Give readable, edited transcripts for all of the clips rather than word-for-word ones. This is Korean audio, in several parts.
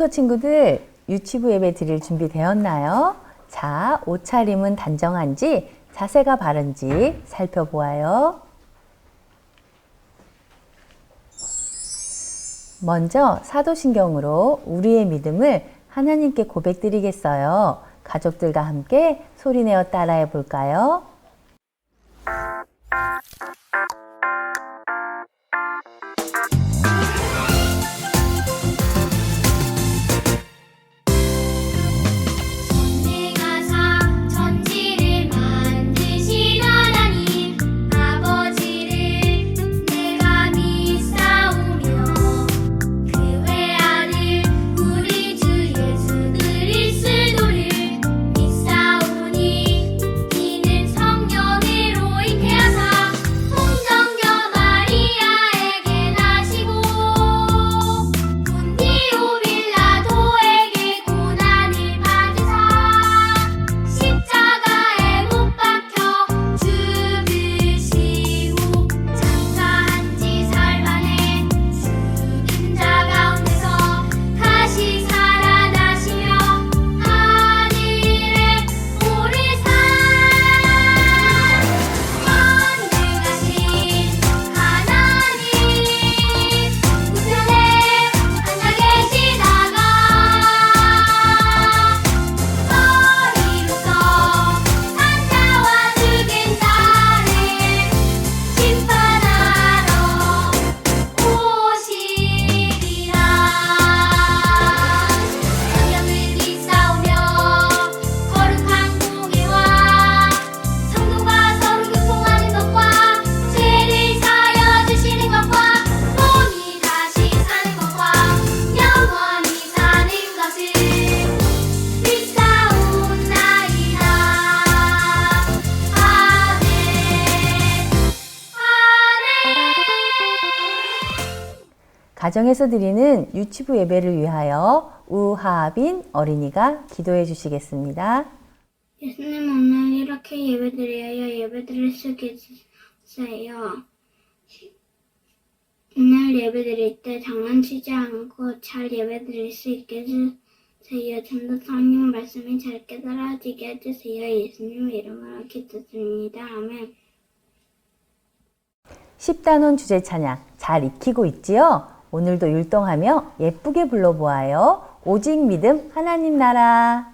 컴퓨터 친구들, 유치부 예배 드릴 준비 되었나요? 자, 옷차림은 단정한지 자세가 바른지 살펴보아요. 먼저 사도신경으로 우리의 믿음을 하나님께 고백드리겠어요. 가족들과 함께 소리내어 따라해 볼까요? 가정에서 드리는 유치부 예배를 위하여 우하빈 어린이가 기도해 주시겠습니다. 예수님, 오늘 이렇게 예배드려야 예배드릴 수 있게 해주세요. 오늘 예배드릴 때 장난치지 않고 잘 예배드릴 수 있게 해주세요. 좀 더 성령 말씀이 잘 깨달아지게 해주세요. 예수님 이름으로 기도드립니다. 아멘. 10단원 주제 찬양 잘 익히고 있지요? 오늘도 율동하며 예쁘게 불러보아요. 오직 믿음 하나님 나라.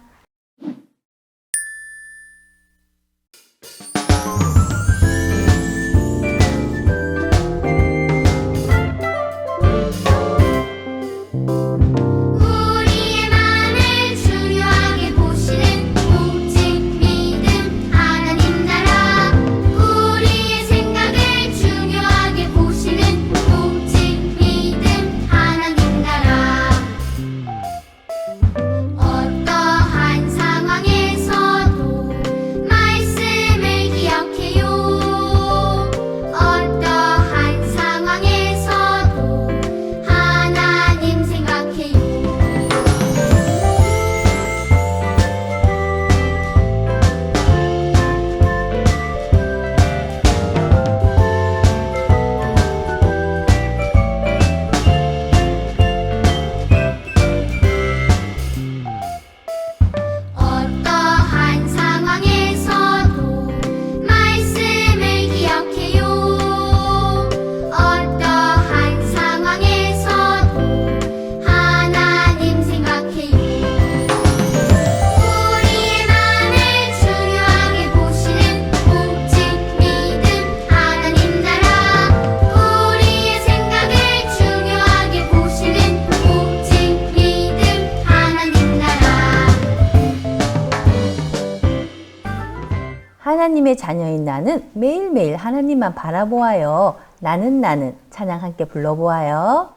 하나님의 자녀인 나는 매일매일 하나님만 바라보아요. 나는 찬양 함께 불러보아요.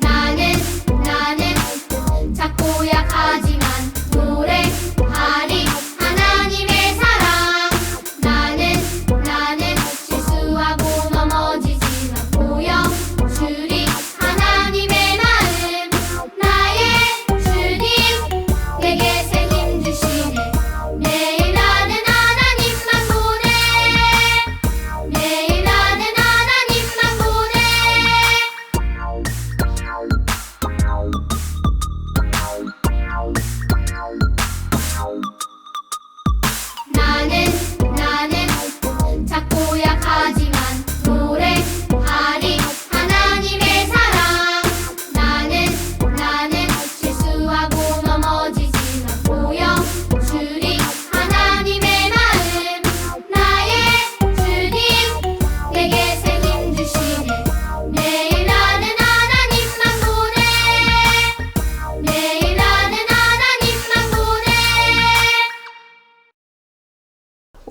나는 작고 약하지만 노래하리 하나님의 사랑. 나는 실수하고 넘어지지만 보여주리 하나님의 마음. 나의 주님 내게 새 힘 주시네. 매일 나는 하나님만 보네.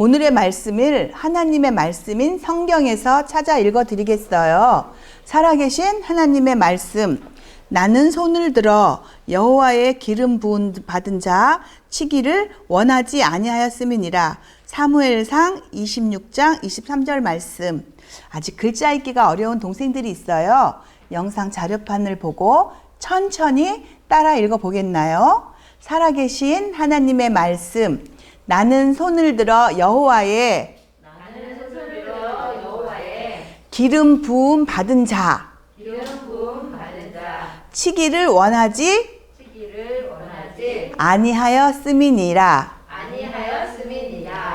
오늘의 말씀을 하나님의 말씀인 성경에서 찾아 읽어 드리겠어요. 살아계신 하나님의 말씀. 나는 손을 들어 여호와의 기름 부음 받은 자 치기를 원하지 아니하였음이니라. 사무엘상 26장 23절 말씀. 아직 글자 읽기가 어려운 동생들이 있어요. 영상 자료판을 보고 천천히 따라 읽어 보겠나요? 살아계신 하나님의 말씀. 나는 손을 들어 여호와의 기름 부음 받은 자 치기를 원하지 아니하였음이니라.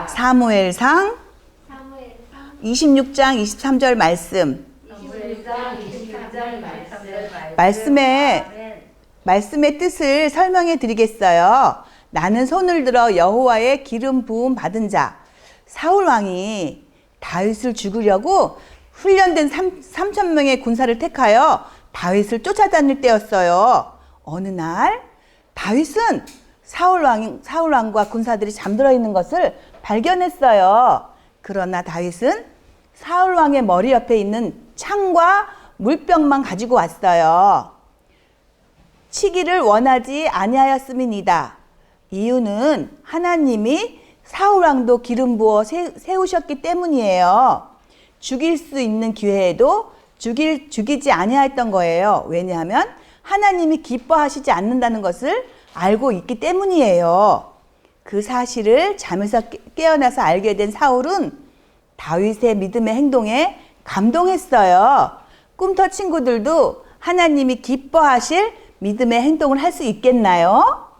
사무엘상 26장 23절 말씀. 말씀의 뜻을 설명해 드리겠어요. 나는 손을 들어 여호와의 기름 부음 받은 자. 사울 왕이 다윗을 죽이려고 훈련된 3,000명의 군사를 택하여 다윗을 쫓아다닐 때였어요. 어느 날 다윗은 사울 왕과 군사들이 잠들어 있는 것을 발견했어요. 그러나 다윗은 사울 왕의 머리 옆에 있는 창과 물병만 가지고 왔어요. 치기를 원하지 아니하였음이니이다. 이유는 하나님이 사울 왕도 기름 부어 세우셨기 때문이에요. 죽일 수 있는 기회에도 죽이지 아니하였던 거예요. 왜냐하면 하나님이 기뻐하시지 않는다는 것을 알고 있기 때문이에요. 그 사실을 잠에서 깨어나서 알게 된 사울은 다윗의 믿음의 행동에 감동했어요. 꿈터 친구들도 하나님이 기뻐하실 믿음의 행동을 할 수 있겠나요?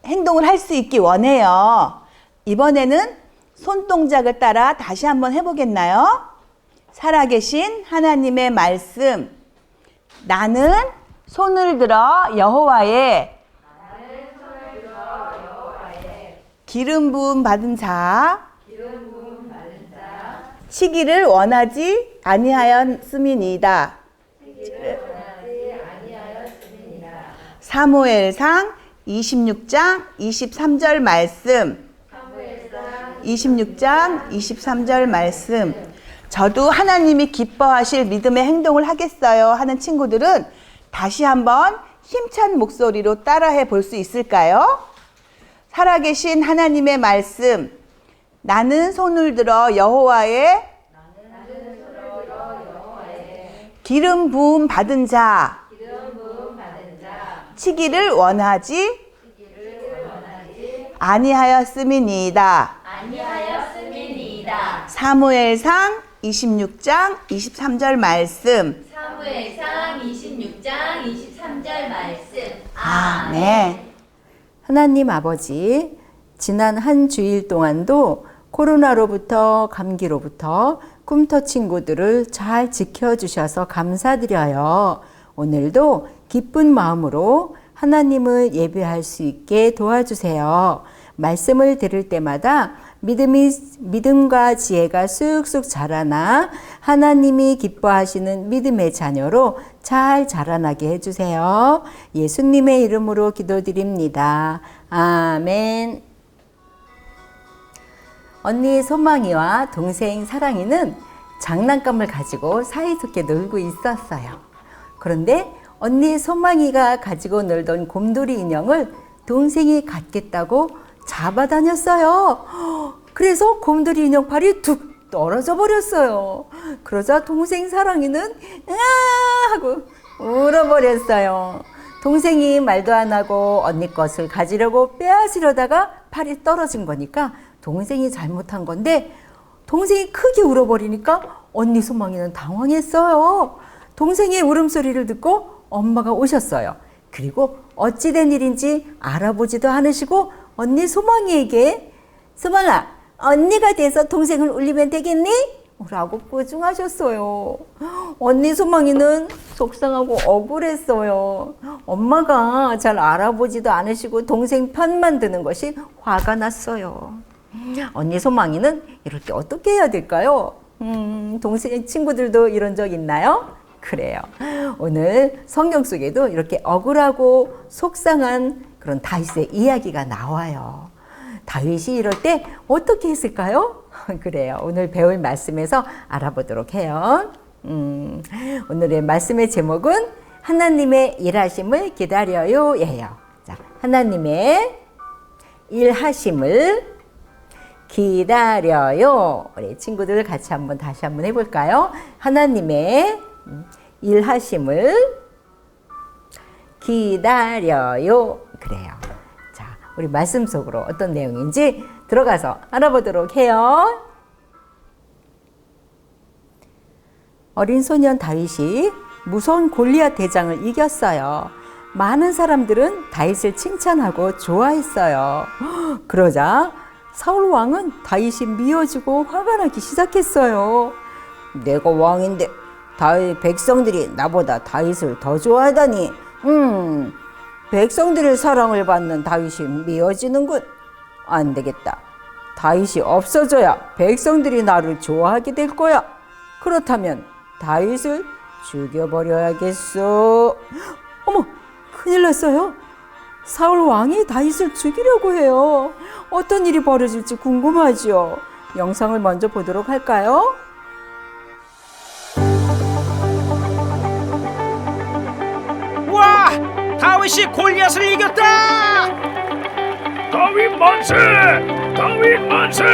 행동을 할 수 있기 원해요. 이번에는 손동작을 따라 다시 한번 해보겠나요? 살아계신 하나님의 말씀. 나는 손을 들어 여호와의 기름 부음 받은 자 치기를 원하지 아니하였음이니이다. 사무엘상 26장 23절 말씀. 26장 23절 말씀. 저도 하나님이 기뻐하실 믿음의 행동을 하겠어요 하는 친구들은 다시 한번 힘찬 목소리로 따라해 볼 수 있을까요? 살아계신 하나님의 말씀. 나는 손을 들어 여호와의 기름 부음 받은 자 치기를 원하지 아니하였음이니이다. 사무엘상 26장 23절 말씀. 사무엘상 26장 23절 말씀. 아멘. 하나님 아버지, 지난 한 주일 동안도 코로나로부터 감기로부터 꿈터 친구들을 잘 지켜주셔서 감사드려요. 오늘도 기쁜 마음으로 하나님을 예배할 수 있게 도와주세요. 말씀을 들을 때마다 믿음과 지혜가 쑥쑥 자라나 하나님이 기뻐하시는 믿음의 자녀로 잘 자라나게 해주세요. 예수님의 이름으로 기도드립니다. 아멘. 언니 소망이와 동생 사랑이는 장난감을 가지고 사이좋게 놀고 있었어요. 그런데 언니 소망이가 가지고 놀던 곰돌이 인형을 동생이 갖겠다고 잡아다녔어요. 그래서 곰돌이 인형 팔이 툭 떨어져 버렸어요. 그러자 동생 사랑이는 으아 하고 울어버렸어요. 동생이 말도 안 하고 언니 것을 가지려고 빼앗으려다가 팔이 떨어진 거니까 동생이 잘못한 건데 동생이 크게 울어버리니까 언니 소망이는 당황했어요. 동생의 울음소리를 듣고 엄마가 오셨어요. 그리고 어찌된 일인지 알아보지도 않으시고 언니 소망이에게 소망아, 언니가 돼서 동생을 울리면 되겠니? 라고 뽀중하셨어요. 언니 소망이는 속상하고 억울했어요. 엄마가 잘 알아보지도 않으시고 동생 편만 드는 것이 화가 났어요. 언니 소망이는 이럴 때 어떻게 해야 될까요? 동생 친구들도 이런 적 있나요? 그래요. 오늘 성경 속에도 이렇게 억울하고 속상한 그런 다윗의 이야기가 나와요. 다윗이 이럴 때 어떻게 했을까요? 그래요. 오늘 배울 말씀에서 알아보도록 해요. 오늘의 말씀의 제목은 하나님의 일하심을 기다려요 예요. 자, 하나님의 일하심을 기다려요. 우리 친구들 같이 다시 한번 해볼까요? 하나님의 일하심을 기다려요. 그래요. 자, 우리 말씀 속으로 어떤 내용인지 들어가서 알아보도록 해요. 어린 소년 다윗이 무서운 골리앗 대장을 이겼어요. 많은 사람들은 다윗을 칭찬하고 좋아했어요. 그러자 사울 왕은 다윗이 미워지고 화가 나기 시작했어요. 내가 왕인데 다윗 백성들이 나보다 다윗을 더 좋아하다니. 백성들의 사랑을 받는 다윗이 미워지는군. 안 되겠다. 다윗이 없어져야 백성들이 나를 좋아하게 될 거야. 그렇다면 다윗을 죽여버려야겠어. 어머, 큰일 났어요. 사울 왕이 다윗을 죽이려고 해요. 어떤 일이 벌어질지 궁금하지요. 영상을 먼저 보도록 할까요? 와! 다윗이 골리앗을 이겼다! 다윗 만세! 다윗 만세!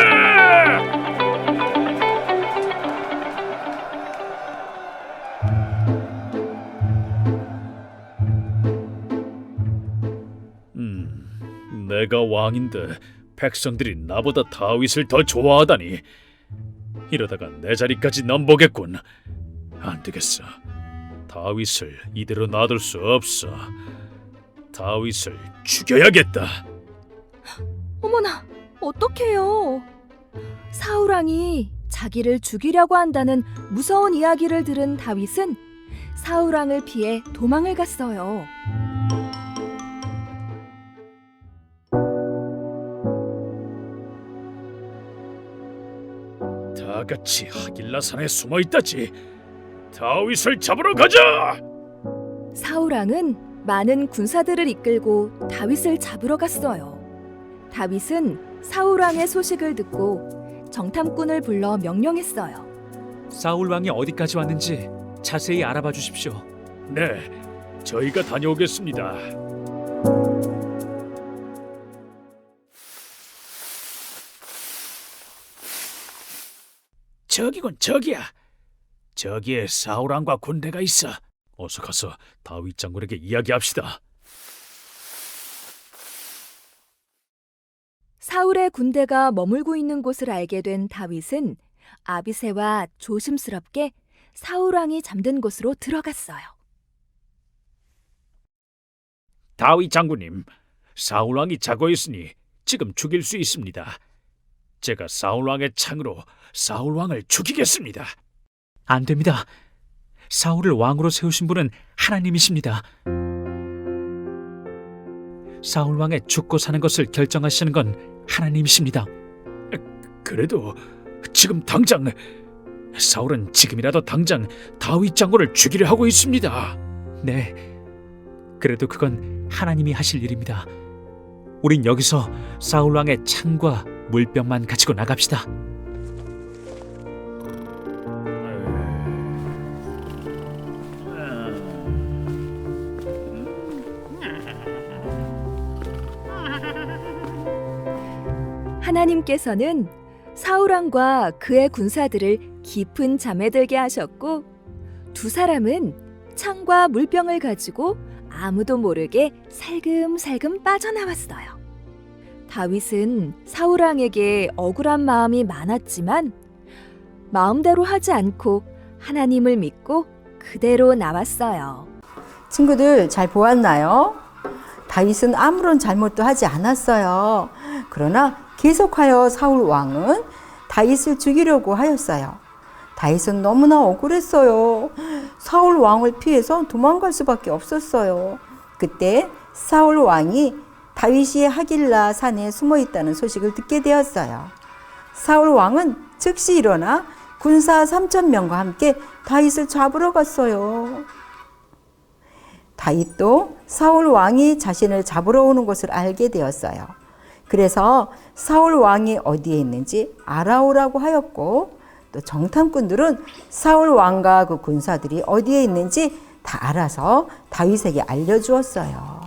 내가 왕인데 백성들이 나보다 다윗을 더 좋아하다니. 이러다가 내 자리까지 넘보겠군. 안 되겠어. 다윗을 이대로 놔둘 수 없어. 다윗을 죽여야겠다. 어머나, 어떡해요. 사울왕이 자기를 죽이려고 한다는 무서운 이야기를 들은 다윗은 사울왕을 피해 도망을 갔어요. 다 같이 하길라산에 숨어 있다지. 다윗을 잡으러 가자. 사울왕은 많은 군사들을 이끌고 다윗을 잡으러 갔어요. 다윗은 사울왕의 소식을 듣고 정탐꾼을 불러 명령했어요. 사울 왕이 어디까지 왔는지 자세히 알아봐 주십시오. 네, 저희가 다녀오겠습니다. 저기군, 저기야. 저기에 사울 왕과 군대가 있어. 어서 가서 다윗 장군에게 이야기합시다. 사울의 군대가 머물고 있는 곳을 알게 된 다윗은 아비새와 조심스럽게 사울왕이 잠든 곳으로 들어갔어요. 다윗 장군님, 사울 왕이 자고 있으니 지금 죽일 수 있습니다. 제가 사울 왕의 창으로 사울 왕을 죽이겠습니다. 안 됩니다. 사울을 왕으로 세우신 분은 하나님이십니다. 사울 왕의 죽고 사는 것을 결정하시는 건 하나님이십니다. 그래도 지금 당장 사울은 지금이라도 당장 다윗 장군을 죽이려 하고 있습니다. 네, 그래도 그건 하나님이 하실 일입니다. 우린 여기서 사울 왕의 창과 물병만 가지고 나갑시다. 하나님께서는 사울왕과 그의 군사들을 깊은 잠에 들게 하셨고 두 사람은 창과 물병을 가지고 아무도 모르게 살금살금 빠져나왔어요. 다윗은 사울왕에게 억울한 마음이 많았지만 마음대로 하지 않고 하나님을 믿고 그대로 나왔어요. 친구들 잘 보았나요? 다윗은 아무런 잘못도 하지 않았어요. 그러나 계속하여 사울 왕은 다윗을 죽이려고 하였어요. 다윗은 너무나 억울했어요. 사울 왕을 피해서 도망갈 수밖에 없었어요. 그때 사울 왕이 다윗이 하길라 산에 숨어 있다는 소식을 듣게 되었어요. 사울 왕은 즉시 일어나 군사 3,000명과 함께 다윗을 잡으러 갔어요. 다윗도 사울 왕이 자신을 잡으러 오는 것을 알게 되었어요. 그래서 사울 왕이 어디에 있는지 알아오라고 하였고, 또 정탐꾼들은 사울 왕과 그 군사들이 어디에 있는지 다 알아서 다윗에게 알려주었어요.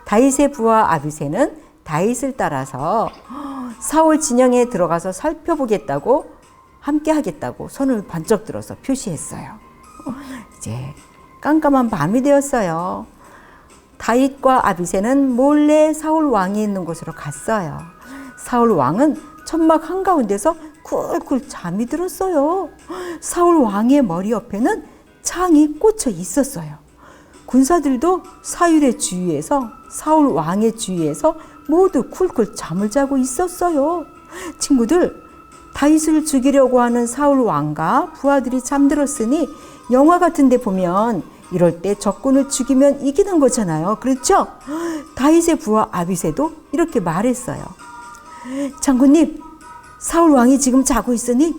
다윗의 부하 아비새는 다윗을 따라서 사울 진영에 들어가서 살펴보겠다고, 함께 하겠다고 손을 번쩍 들어서 표시했어요. 이제 깜깜한 밤이 되었어요. 다윗과 아비새는 몰래 사울 왕이 있는 곳으로 갔어요. 사울 왕은 천막 한가운데서 쿨쿨 잠이 들었어요. 사울 왕의 머리 옆에는 창이 꽂혀 있었어요. 군사들도 사울의 주위에서, 사울 왕의 주위에서 모두 쿨쿨 잠을 자고 있었어요. 친구들, 다윗을 죽이려고 하는 사울 왕과 부하들이 잠들었으니 영화 같은 데 보면 이럴 때 적군을 죽이면 이기는 거잖아요. 그렇죠? 다윗의 부하 아비새도 이렇게 말했어요. 장군님, 사울 왕이 지금 자고 있으니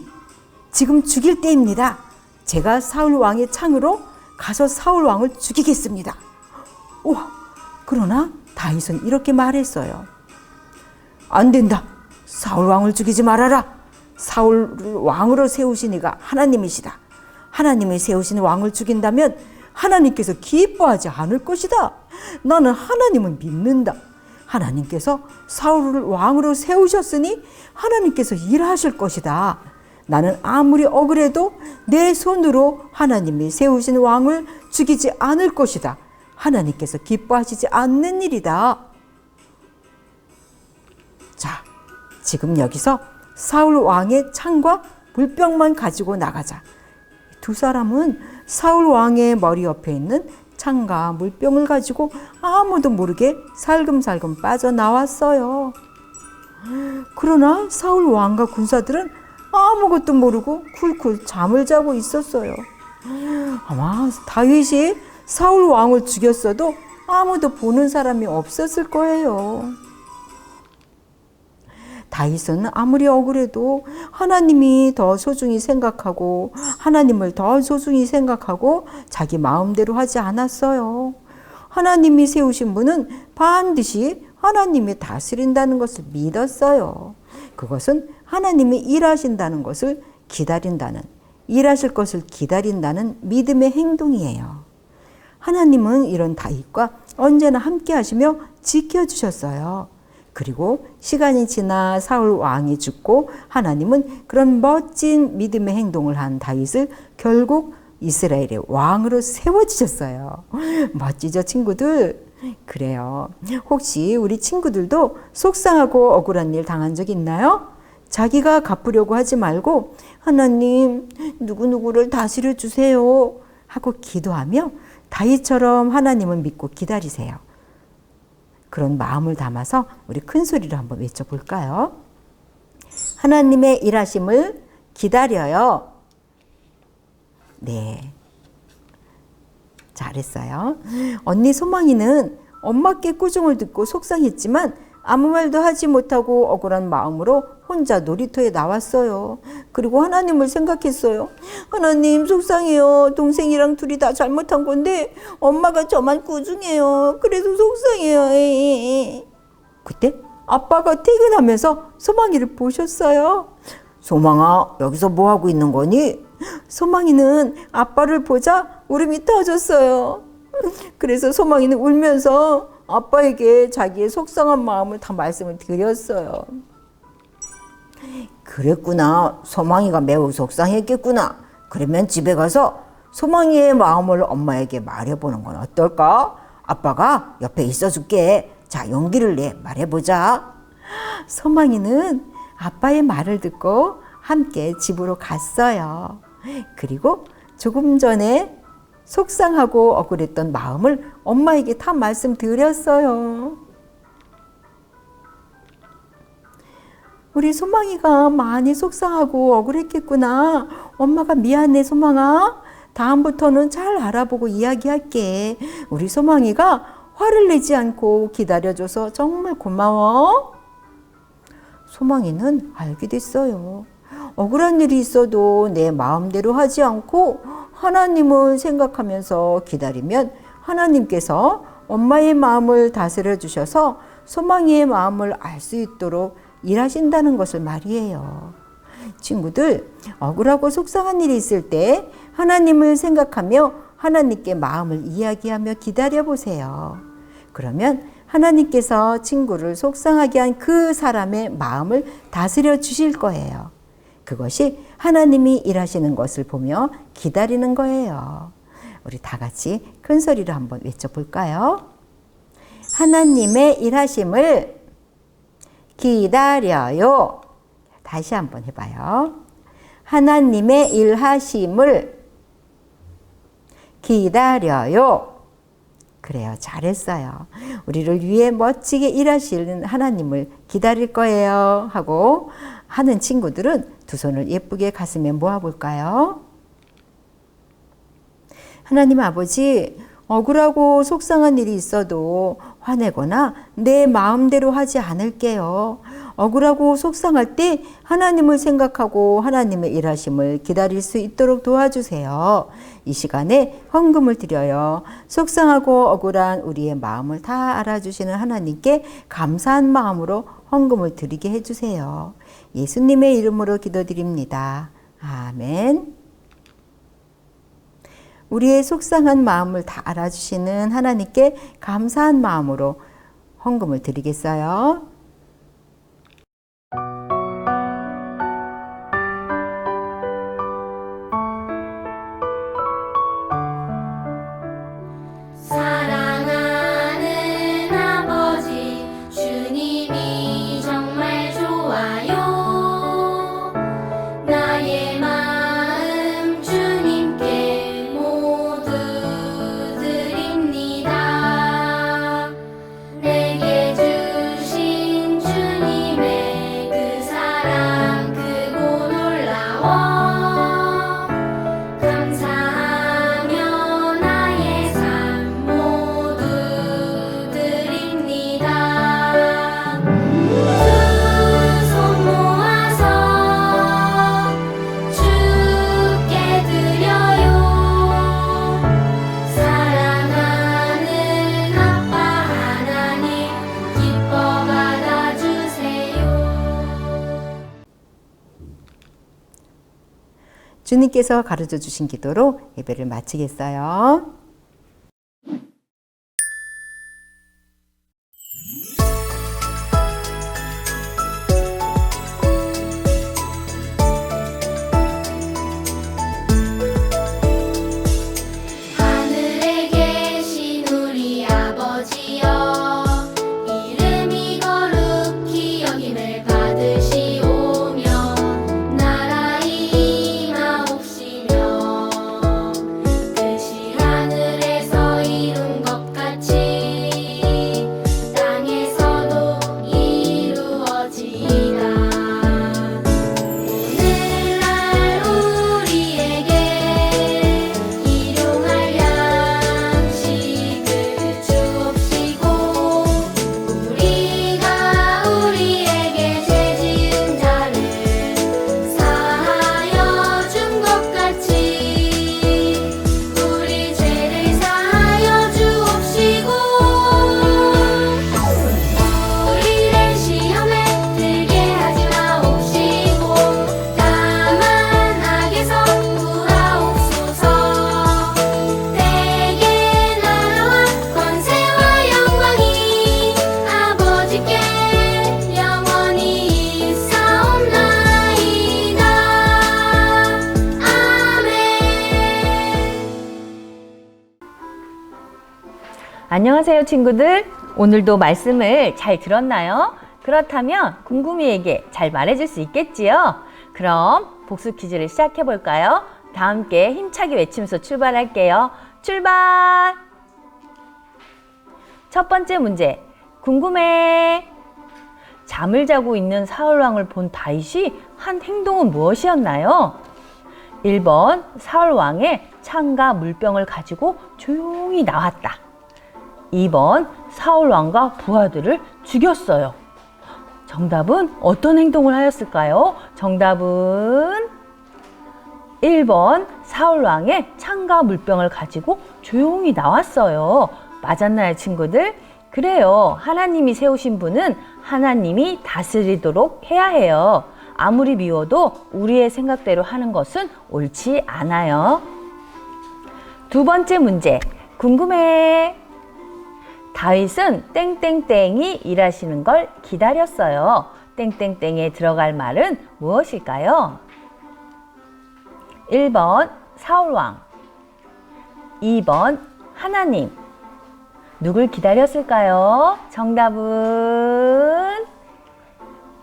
지금 죽일 때입니다. 제가 사울 왕의 창으로 가서 사울 왕을 죽이겠습니다. 그러나 다윗은 이렇게 말했어요. 안 된다. 사울 왕을 죽이지 말아라. 사울을 왕으로 세우신 이가 하나님이시다. 하나님이 세우신 왕을 죽인다면 하나님께서 기뻐하지 않을 것이다. 나는 하나님을 믿는다. 하나님께서 사울을 왕으로 세우셨으니 하나님께서 일하실 것이다. 나는 아무리 억울해도 내 손으로 하나님이 세우신 왕을 죽이지 않을 것이다. 하나님께서 기뻐하시지 않는 일이다. 자, 지금 여기서 사울 왕의 창과 물병만 가지고 나가자. 두 사람은 사울 왕의 머리 옆에 있는 창과 물병을 가지고 아무도 모르게 살금살금 빠져나왔어요. 그러나 사울 왕과 군사들은 아무것도 모르고 쿨쿨 잠을 자고 있었어요. 아마 다윗이 사울 왕을 죽였어도 아무도 보는 사람이 없었을 거예요. 다윗은 아무리 억울해도 하나님이 더 소중히 생각하고, 하나님을 더 소중히 생각하고 자기 마음대로 하지 않았어요. 하나님이 세우신 분은 반드시 하나님이 다스린다는 것을 믿었어요. 그것은 하나님이 일하신다는 것을 기다린다는, 일하실 것을 기다린다는 믿음의 행동이에요. 하나님은 이런 다윗과 언제나 함께 하시며 지켜주셨어요. 그리고 시간이 지나 사울 왕이 죽고 하나님은 그런 멋진 믿음의 행동을 한 다윗을 결국 이스라엘의 왕으로 세워주셨어요. 멋지죠, 친구들? 그래요. 혹시 우리 친구들도 속상하고 억울한 일 당한 적 있나요? 자기가 갚으려고 하지 말고 하나님, 누구누구를 다스려 주세요 하고 기도하며 다윗처럼 하나님을 믿고 기다리세요. 그런 마음을 담아서 우리 큰 소리로 한번 외쳐볼까요? 하나님의 일하심을 기다려요. 네, 잘했어요. 언니 소망이는 엄마께 꾸중을 듣고 속상했지만 아무 말도 하지 못하고 억울한 마음으로 혼자 놀이터에 나왔어요. 그리고 하나님을 생각했어요. 하나님, 속상해요. 동생이랑 둘이 다 잘못한 건데 엄마가 저만 꾸중해요. 그래서 속상해요. 그때 아빠가 퇴근하면서 소망이를 보셨어요. 소망아, 여기서 뭐 하고 있는 거니? 소망이는 아빠를 보자 울음이 터졌어요. 그래서 소망이는 울면서 아빠에게 자기의 속상한 마음을 다 말씀을 드렸어요. 그랬구나. 소망이가 매우 속상했겠구나. 그러면 집에 가서 소망이의 마음을 엄마에게 말해보는 건 어떨까? 아빠가 옆에 있어줄게. 자, 용기를 내 말해보자. 소망이는 아빠의 말을 듣고 함께 집으로 갔어요. 그리고 조금 전에 속상하고 억울했던 마음을 엄마에게 다 말씀드렸어요. 우리 소망이가 많이 속상하고 억울했겠구나. 엄마가 미안해, 소망아. 다음부터는 잘 알아보고 이야기할게. 우리 소망이가 화를 내지 않고 기다려줘서 정말 고마워. 소망이는 알게 됐어요. 억울한 일이 있어도 내 마음대로 하지 않고 하나님을 생각하면서 기다리면 하나님께서 엄마의 마음을 다스려 주셔서 소망이의 마음을 알 수 있도록 일하신다는 것을 말이에요. 친구들, 억울하고 속상한 일이 있을 때 하나님을 생각하며 하나님께 마음을 이야기하며 기다려 보세요. 그러면 하나님께서 친구를 속상하게 한 그 사람의 마음을 다스려 주실 거예요. 그것이 하나님이 일하시는 것을 보며 기다리는 거예요. 우리 다 같이 큰 소리로 한번 외쳐볼까요? 하나님의 일하심을 기다려요. 다시 한번 해봐요. 하나님의 일하심을 기다려요. 그래요. 잘했어요. 우리를 위해 멋지게 일하시는 하나님을 기다릴 거예요. 하고 하는 친구들은 두 손을 예쁘게 가슴에 모아볼까요? 하나님 아버지, 억울하고 속상한 일이 있어도 화내거나 내 마음대로 하지 않을게요. 억울하고 속상할 때 하나님을 생각하고 하나님의 일하심을 기다릴 수 있도록 도와주세요. 이 시간에 헌금을 드려요. 속상하고 억울한 우리의 마음을 다 알아주시는 하나님께 감사한 마음으로 헌금을 드리게 해주세요. 예수님의 이름으로 기도드립니다. 아멘. 우리의 속상한 마음을 다 알아주시는 하나님께 감사한 마음으로 헌금을 드리겠어요. 사랑하는 아버지 주님이 정말 좋아요. 나의 마음 주님께 모두 드립니다. 내게 주신 주님의 그 사랑 크고 놀라워. 감사하며 나의 삶 모두 드립니다. 두 손 모아서 주께 드려요. 사랑하는 아빠 하나님 기뻐 받아주세요. 주님께서 가르쳐 주신 기도로 예배를 마치겠어요. 하늘에 계신 우리 아버지여, 이름이 거룩히 여김을 받으시오며 나라의 임하옵시며 뜻이 하늘에서 이룬 것 같이 땅에서도 이루어지이다. 오늘날 우리에게 일용할 양식을 주옵시고 우리가 우리에게 죄 지은 자를 사하여 준 것 같이 우리 죄를 사하여 주옵시고 우리를 시험에 들게 하지 마옵시고 다만 악에서 구하옵소서. 때에 나라와 권세와 영광이 아버지께 영원히 있사옵나이다. 아멘. 안녕하세요, 친구들. 오늘도 말씀을 잘 들었나요? 그렇다면 궁금이에게 잘 말해줄 수 있겠지요? 그럼 복수 퀴즈를 시작해 볼까요? 다 함께 힘차게 외치면서 출발할게요. 출발! 첫 번째 문제. 궁금해. 잠을 자고 있는 사울왕을 본 다윗이 한 행동은 무엇이었나요? 1번 사울왕의 창과 물병을 가지고 조용히 나왔다. 2번 사울왕과 부하들을 죽였어요. 정답은 어떤 행동을 하였을까요? 정답은 1번 사울왕의 창과 물병을 가지고 조용히 나왔어요. 맞았나요, 친구들? 그래요. 하나님이 세우신 분은 하나님이 다스리도록 해야 해요. 아무리 미워도 우리의 생각대로 하는 것은 옳지 않아요. 두 번째 문제, 궁금해. 다윗은 땡땡땡이 일하시는 걸 기다렸어요. 땡땡땡에 들어갈 말은 무엇일까요? 1번 사울왕, 2번 하나님. 누굴 기다렸을까요? 정답은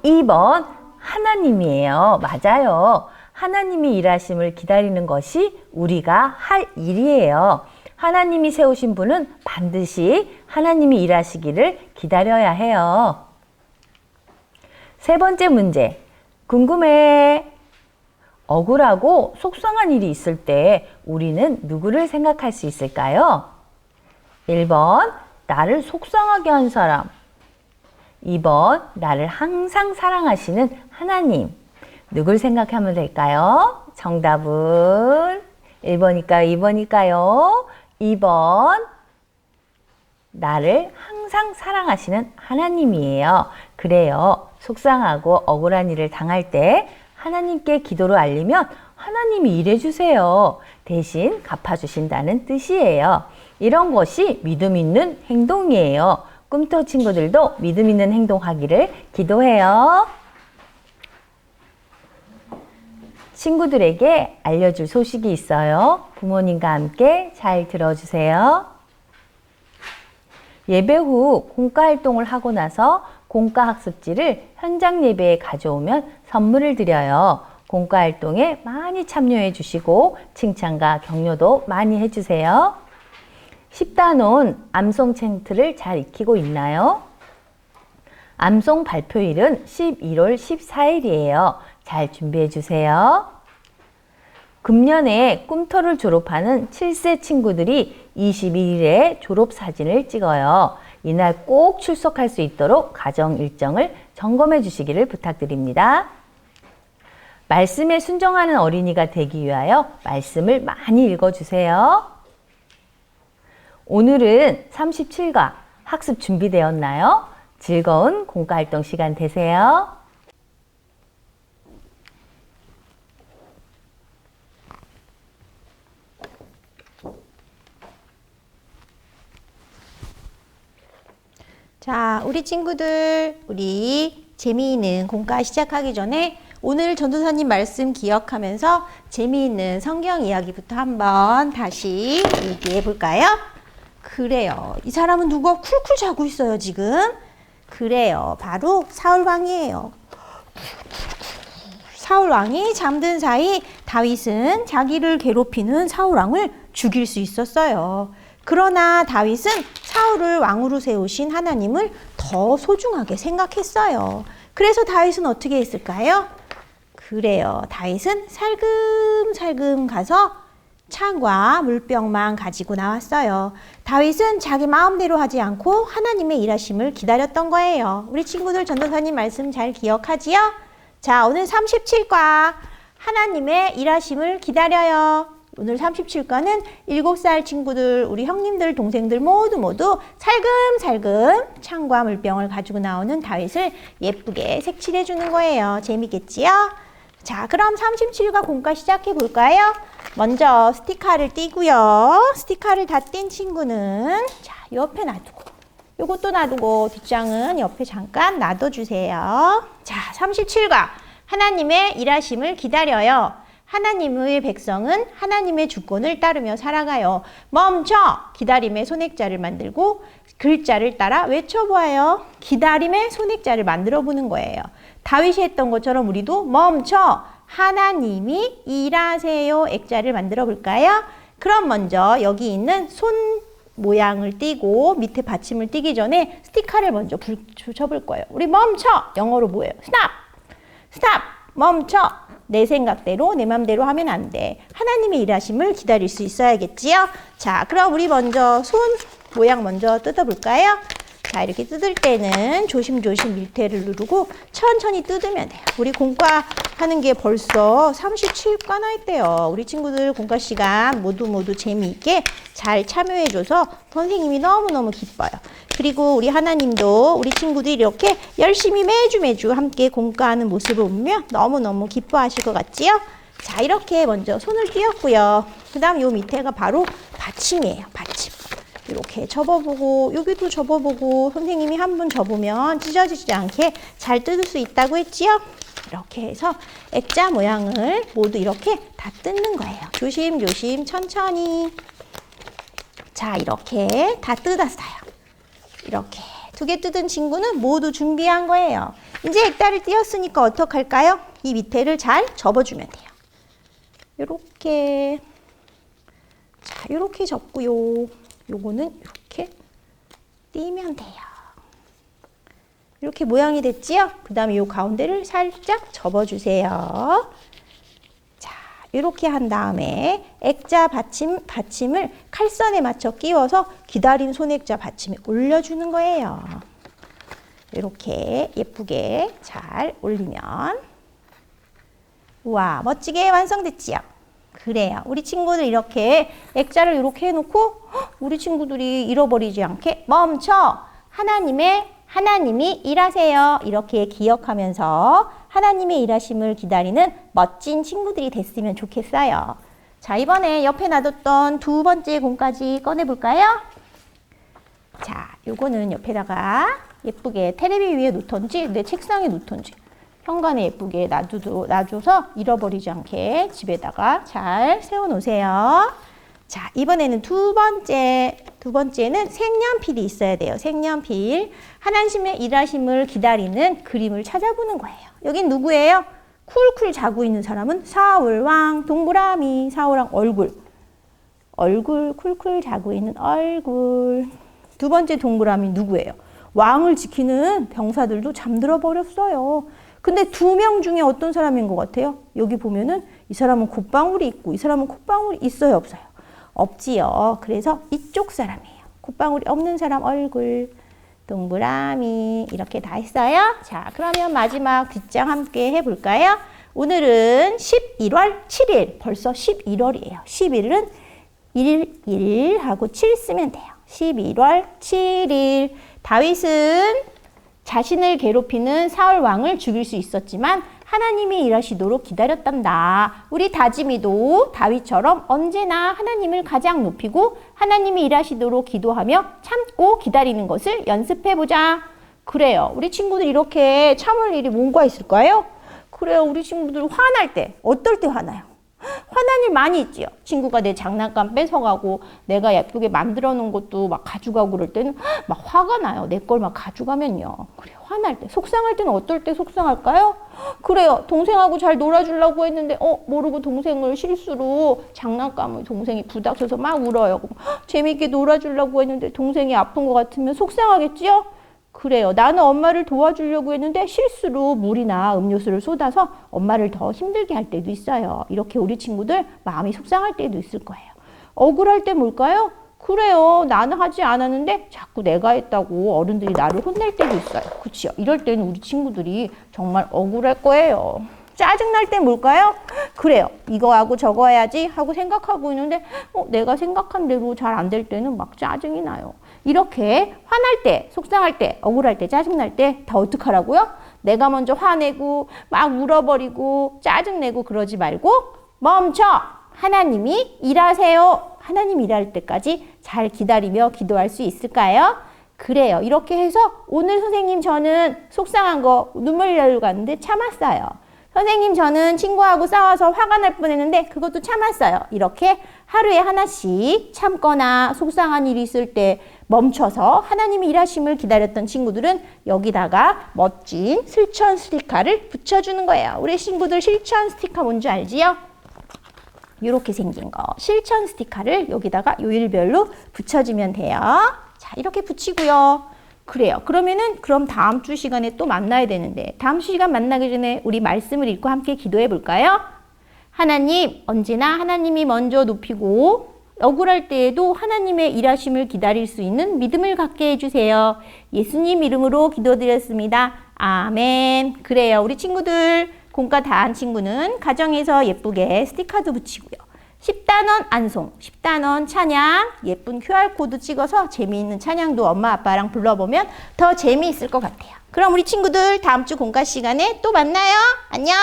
2번 하나님이에요. 맞아요. 하나님이 일하심을 기다리는 것이 우리가 할 일이에요. 하나님이 세우신 분은 반드시 하나님이 일하시기를 기다려야 해요. 세 번째 문제, 궁금해. 억울하고 속상한 일이 있을 때 우리는 누구를 생각할 수 있을까요? 1번, 나를 속상하게 한 사람. 2번, 나를 항상 사랑하시는 하나님. 누굴 생각하면 될까요? 정답은 1번일까요? 2번일까요? 2번, 나를 항상 사랑하시는 하나님이에요. 그래요. 속상하고 억울한 일을 당할 때 하나님께 기도로 알리면 하나님이 일해주세요. 대신 갚아주신다는 뜻이에요. 이런 것이 믿음 있는 행동이에요. 꿈터 친구들도 믿음 있는 행동하기를 기도해요. 친구들에게 알려줄 소식이 있어요. 부모님과 함께 잘 들어주세요. 예배 후 공과 활동을 하고 나서 공과 학습지를 현장 예배에 가져오면 선물을 드려요. 공과 활동에 많이 참여해 주시고 칭찬과 격려도 많이 해주세요. 십단원 암송 챈트를 잘 익히고 있나요? 암송 발표일은 11월 14일이에요. 잘 준비해 주세요. 금년에 꿈터를 졸업하는 7세 친구들이 22일에 졸업사진을 찍어요. 이날 꼭 출석할 수 있도록 가정 일정을 점검해 주시기를 부탁드립니다. 말씀에 순종하는 어린이가 되기 위하여 말씀을 많이 읽어주세요. 오늘은 37과 학습 준비되었나요? 즐거운 공과활동 시간 되세요. 자, 우리 친구들, 우리 재미있는 공과 시작하기 전에 오늘 전도사님 말씀 기억하면서 재미있는 성경 이야기부터 한번 다시 얘기해 볼까요? 그래요. 이 사람은 누가 쿨쿨 자고 있어요, 지금? 그래요. 바로 사울왕이에요. 사울왕이 잠든 사이 다윗은 자기를 괴롭히는 사울왕을 죽일 수 있었어요. 그러나 다윗은 사울을 왕으로 세우신 하나님을 더 소중하게 생각했어요. 그래서 다윗은 어떻게 했을까요? 그래요. 다윗은 살금살금 가서 창과 물병만 가지고 나왔어요. 다윗은 자기 마음대로 하지 않고 하나님의 일하심을 기다렸던 거예요. 우리 친구들 전도사님 말씀 잘 기억하지요? 자, 오늘 37과 하나님의 일하심을 기다려요. 오늘 37과는 7살 친구들, 우리 형님들, 동생들 모두 살금살금 창과 물병을 가지고 나오는 다윗을 예쁘게 색칠해 주는 거예요. 재미겠지요? 자, 그럼 37과 공과 시작해 볼까요? 먼저 스티커를 띄고요. 스티커를 다 띈 친구는 자, 옆에 놔두고, 요것도 놔두고 뒷장은 옆에 잠깐 놔둬주세요. 자, 37과 하나님의 일하심을 기다려요. 하나님의 백성은 하나님의 주권을 따르며 살아가요. 멈춰! 기다림의 손액자를 만들고 글자를 따라 외쳐보아요. 기다림의 손액자를 만들어 보는 거예요. 다윗이 했던 것처럼 우리도 멈춰! 하나님이 일하세요. 액자를 만들어 볼까요? 그럼 먼저 여기 있는 손 모양을 띄고 밑에 받침을 띄기 전에 스티커를 먼저 붙여볼 거예요. 우리 멈춰! 영어로 뭐예요? 스탑! 스탑! 멈춰! 내 생각대로 내 맘대로 하면 안 돼. 하나님의 일하심을 기다릴 수 있어야겠지요? 자, 그럼 우리 먼저 손 모양 먼저 뜯어볼까요? 자, 이렇게 뜯을 때는 조심조심 밀대를 누르고 천천히 뜯으면 돼요. 우리 공과 하는 게 벌써 37과나 했대요. 우리 친구들 공과 시간 모두 재미있게 잘 참여해줘서 선생님이 너무너무 기뻐요. 그리고 우리 하나님도 우리 친구들이 이렇게 열심히 매주 함께 공과하는 모습을 보면 너무너무 기뻐하실 것 같지요? 자, 이렇게 먼저 손을 띄었고요. 그 다음 요 밑에가 바로 받침이에요. 받침. 이렇게 접어보고 여기도 접어보고 선생님이 한 번 접으면 찢어지지 않게 잘 뜯을 수 있다고 했지요? 이렇게 해서 액자 모양을 모두 이렇게 다 뜯는 거예요. 조심조심 천천히. 자, 이렇게 다 뜯었어요. 이렇게 2개 뜯은 친구는 모두 준비한 거예요. 이제 액자를 띄었으니까 어떡할까요? 이 밑에를 잘 접어주면 돼요. 요렇게. 자, 요렇게 접고요. 요거는 이렇게 띄면 돼요. 이렇게 모양이 됐지요? 그 다음에 요 가운데를 살짝 접어주세요. 자, 이렇게 한 다음에 액자 받침을 칼선에 맞춰 끼워서 기다린 손액자 받침에 올려주는 거예요. 이렇게 예쁘게 잘 올리면 우와, 멋지게 완성됐지요? 그래요. 우리 친구들 이렇게 액자를 이렇게 해놓고 우리 친구들이 잃어버리지 않게 멈춰! 하나님이 일하세요. 이렇게 기억하면서 하나님의 일하심을 기다리는 멋진 친구들이 됐으면 좋겠어요. 자, 이번에 옆에 놔뒀던 2번째 공까지 꺼내볼까요? 자, 요거는 옆에다가 예쁘게 테레비 위에 놓던지 내 책상에 놓던지 현관에 예쁘게 놔줘서 잃어버리지 않게 집에다가 잘 세워놓으세요. 자, 이번에는 두 번째는 색연필이 있어야 돼요. 색연필. 하나님의 일하심을 기다리는 그림을 찾아보는 거예요. 여긴 누구예요? 쿨쿨 자고 있는 사람은 사울왕, 동그라미, 사울왕 얼굴 쿨쿨 자고 있는 얼굴. 2번째 동그라미 누구예요? 왕을 지키는 병사들도 잠들어 버렸어요. 근데 2명 중에 어떤 사람인 것 같아요? 여기 보면은 이 사람은 콧방울이 있고 이 사람은 콧방울이 있어요, 없어요? 없지요. 그래서 이쪽 사람이에요. 콧방울이 없는 사람 얼굴, 동그라미 이렇게 다 했어요. 자, 그러면 마지막 뒷장 함께 해볼까요? 오늘은 11월 7일, 벌써 11월이에요. 11일은 1 하고 7 쓰면 돼요. 11월 7일. 다윗은 자신을 괴롭히는 사울 왕을 죽일 수 있었지만 하나님이 일하시도록 기다렸단다. 우리 다짐이도 다윗처럼 언제나 하나님을 가장 높이고 하나님이 일하시도록 기도하며 참고 기다리는 것을 연습해보자. 그래요. 우리 친구들 이렇게 참을 일이 뭔가 있을까요? 그래요. 우리 친구들 화날 때, 어떨 때 화나요? 화난 일 많이 있지요. 친구가 내 장난감 뺏어가고 내가 예쁘게 만들어 놓은 것도 막 가져가고 그럴 때는 막 화가 나요. 내 걸 막 가져가면요. 그래, 화날 때. 속상할 때는 어떨 때 속상할까요? 그래요. 동생하고 잘 놀아주려고 했는데 모르고 동생을 실수로 장난감을 동생이 부닥쳐서 막 울어요. 재미있게 놀아주려고 했는데 동생이 아픈 것 같으면 속상하겠지요? 그래요. 나는 엄마를 도와주려고 했는데 실수로 물이나 음료수를 쏟아서 엄마를 더 힘들게 할 때도 있어요. 이렇게 우리 친구들 마음이 속상할 때도 있을 거예요. 억울할 때 뭘까요? 그래요. 나는 하지 않았는데 자꾸 내가 했다고 어른들이 나를 혼낼 때도 있어요. 그치요? 이럴 때는 우리 친구들이 정말 억울할 거예요. 짜증날 때 뭘까요? 그래요. 이거 하고 저거 해야지 하고 생각하고 있는데 내가 생각한 대로 잘 안 될 때는 막 짜증이 나요. 이렇게 화날 때, 속상할 때, 억울할 때, 짜증날 때 다 어떡하라고요? 내가 먼저 화내고 막 울어버리고 짜증내고 그러지 말고 멈춰! 하나님이 일하세요. 하나님 일할 때까지 잘 기다리며 기도할 수 있을까요? 그래요. 이렇게 해서 오늘 선생님 저는 속상한 거 눈물 흘리려고 갔는데 참았어요. 선생님 저는 친구하고 싸워서 화가 날 뻔했는데 그것도 참았어요. 이렇게 하루에 하나씩 참거나 속상한 일이 있을 때 멈춰서 하나님의 일하심을 기다렸던 친구들은 여기다가 멋진 실천 스티커를 붙여주는 거예요. 우리 친구들 실천 스티커 뭔지 알지요? 이렇게 생긴 거. 실천 스티커를 여기다가 요일별로 붙여주면 돼요. 자, 이렇게 붙이고요. 그래요. 그럼 다음 주 시간에 또 만나야 되는데 다음 주 시간 만나기 전에 우리 말씀을 읽고 함께 기도해 볼까요? 하나님, 언제나 하나님이 먼저 높이고 억울할 때에도 하나님의 일하심을 기다릴 수 있는 믿음을 갖게 해주세요. 예수님 이름으로 기도드렸습니다. 아멘. 그래요. 우리 친구들 공과 다 한 친구는 가정에서 예쁘게 스티커도 붙이고요. 10단원 안송, 10단원 찬양, 예쁜 QR코드 찍어서 재미있는 찬양도 엄마 아빠랑 불러보면 더 재미있을 것 같아요. 그럼 우리 친구들 다음 주 공과 시간에 또 만나요. 안녕.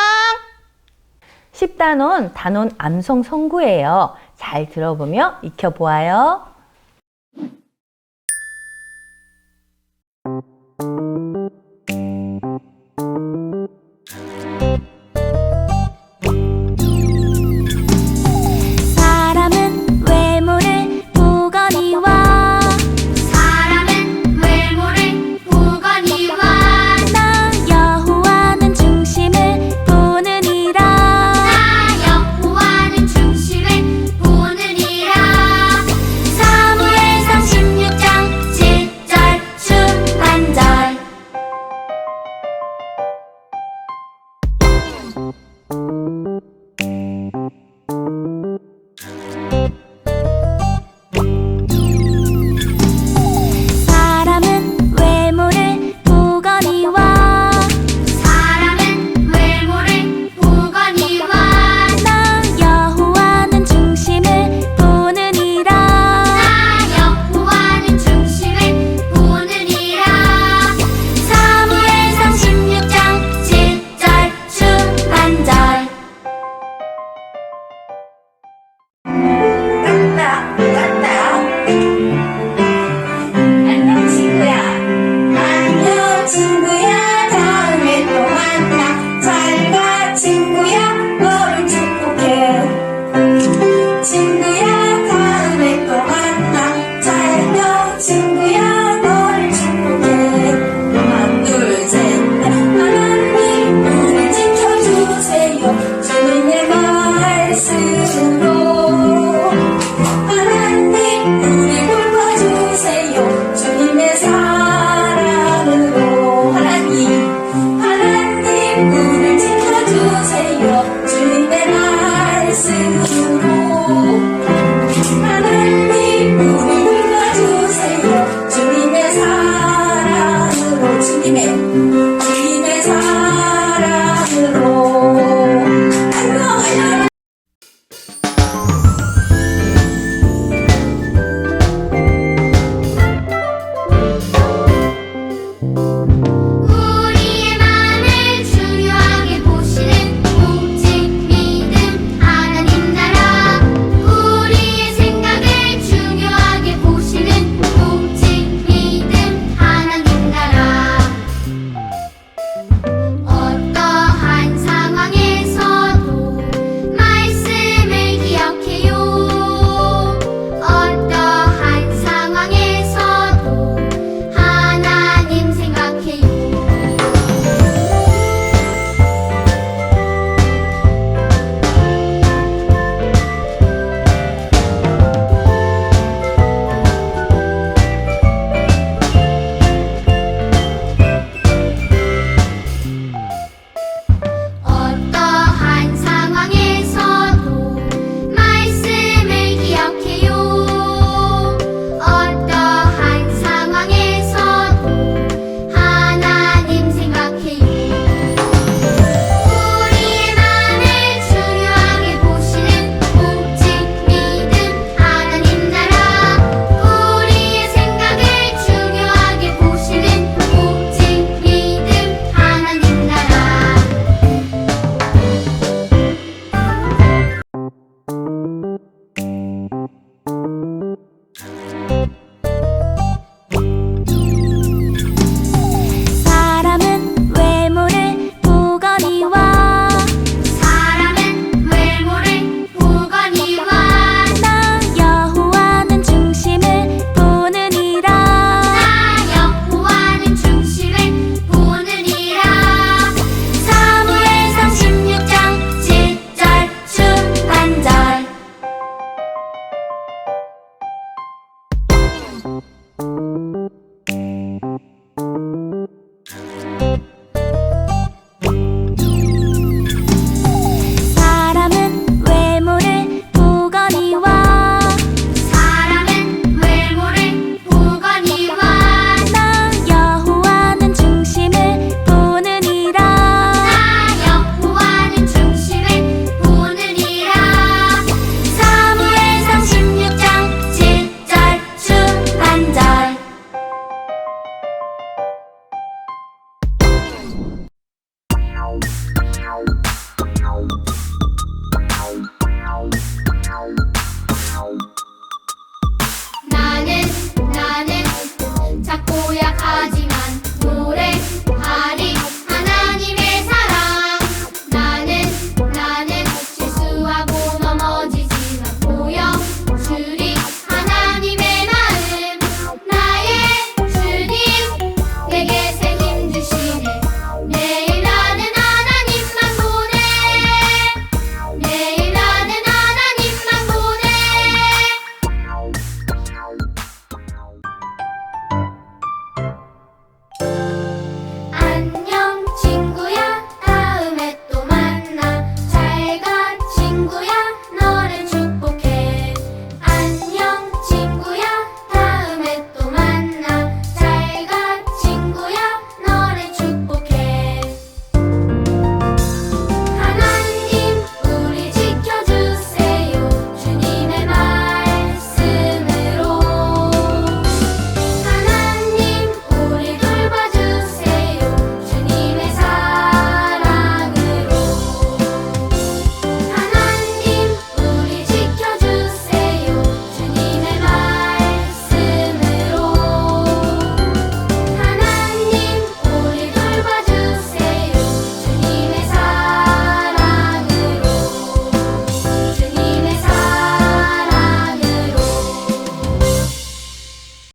10단원 단원 암송 성구예요. 잘 들어보며 익혀보아요.